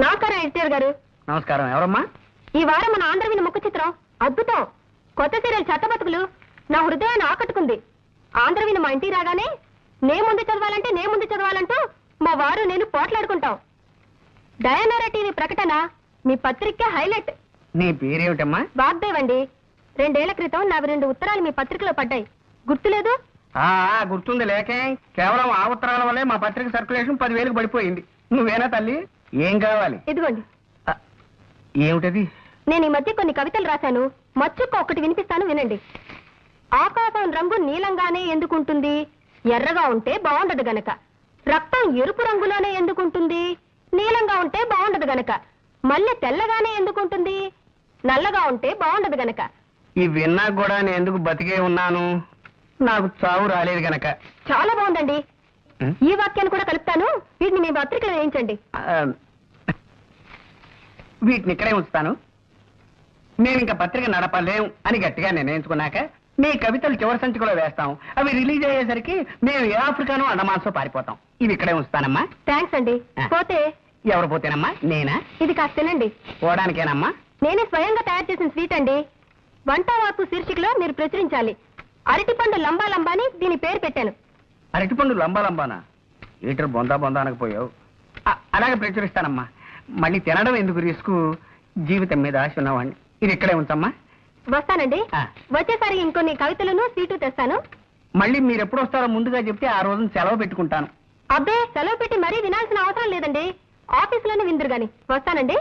నమస్కారం ఎడిటర్ గారు. నమస్కారం. ఎవరమ్మా? ఈ వారం మన ఆంధ్రవిని ముఖ చిత్రం అద్భుతం. కొత్త సీరియల్ చట్టబతుకులు నా హృదయాన్ని ఆకట్టుకుంది. ఆంధ్రవిని మా ఇంటికి రాగానే నే ముందు చదవాలంటూ మా వారు నేను పోట్లాడుకుంటాం. డయానారా టీవీ ప్రకటన మీ పత్రిక హైలైట్. నీ పేరేమిటమ్మా? వాగ్దేవ్ అండి. 2 ఏళ్ల క్రితం నావి 2 ఉత్తరాలు మీ పత్రికలో పడ్డాయి, గుర్తులేదు? గుర్తుంది. లేకే కేవలం ఆ ఉత్తరాల వల్లే మా పత్రిక సర్క్యులేషన్ 10,000కు పడిపోయింది. నువ్వేనా తల్లి? ఏం కావాలి? ఇదిగోండి. ఏమిటది? నేను ఈ మధ్య కొన్ని కవితలు రాశాను, మచ్చుక్క ఒకటి వినిపిస్తాను, వినండి. ఆకాశం రంగు నీలంగానే ఎందుకుంటుంది, ఎర్రగా ఉంటే బాగుండదు గనక. రక్తం ఎరుపు రంగులోనే ఎందుకుంటుంది, నీలంగా ఉంటే బాగుండదు గనక. మల్లె తెల్లగానే ఎందుకుంటుంది, నల్లగా ఉంటే బాగుండదు గనక. ఈ విన్నా కూడా నేను ఎందుకు బతికే ఉన్నాను, నాకు చావు రాలేదు గనక. చాలా బాగుందండి. ఈ వాక్యాన్ని కూడా కలుపుతాను, వీటిని మీ పత్రికలో వేయించండి. వీటిని ఇక్కడే ఉంచుతాను. మేము ఇంకా పత్రిక నడపలేం అని గట్టిగా నిర్ణయించుకున్నాక మీ కవితలు చివరి సంచికలో వేస్తాం. అవి రిలీజ్ అయ్యేసరికి మేము ఏ ఆఫ్రికానో అండమాన్సో పారిపోతాం. ఇవి ఇక్కడే ఉంచుతానమ్మా. థ్యాంక్స్ అండి. పోతే ఎవరు పోతేనమ్మా? నేనా? ఇది కాస్త తినండి. పోవడానికేనమ్మా? నేనే స్వయంగా తయారు చేసిన స్వీట్ అండి. వంట వార్పు శీర్షికలో మీరు ప్రచురించాలి. అరటిపండు లంబా లంబా అని దీని పేరు పెట్టాను. అరటిపండు లంబా లంబానా? ఈటర్ బొందా బొందా అనకపోయావు. అలాగే ప్రచురిస్తానమ్మా. మళ్ళీ తినడం ఎందుకు రిస్క్, జీవితం మీద ఆశ ఉన్నవాడిని. ఇది ఇక్కడే ఉంచమ్మా. వస్తానండి. వచ్చేసరి ఇంకొన్ని కవితలను స్వీటు తెస్తాను. మళ్ళీ మీరు ఎప్పుడు వస్తారో ముందుగా చెప్తే ఆ రోజున సెలవు పెట్టుకుంటాను. అబ్బే, సెలవు పెట్టి మరీ వినాల్సిన అవసరం లేదండి. ఆఫీసులోనే విందురు గాని. వస్తానండి.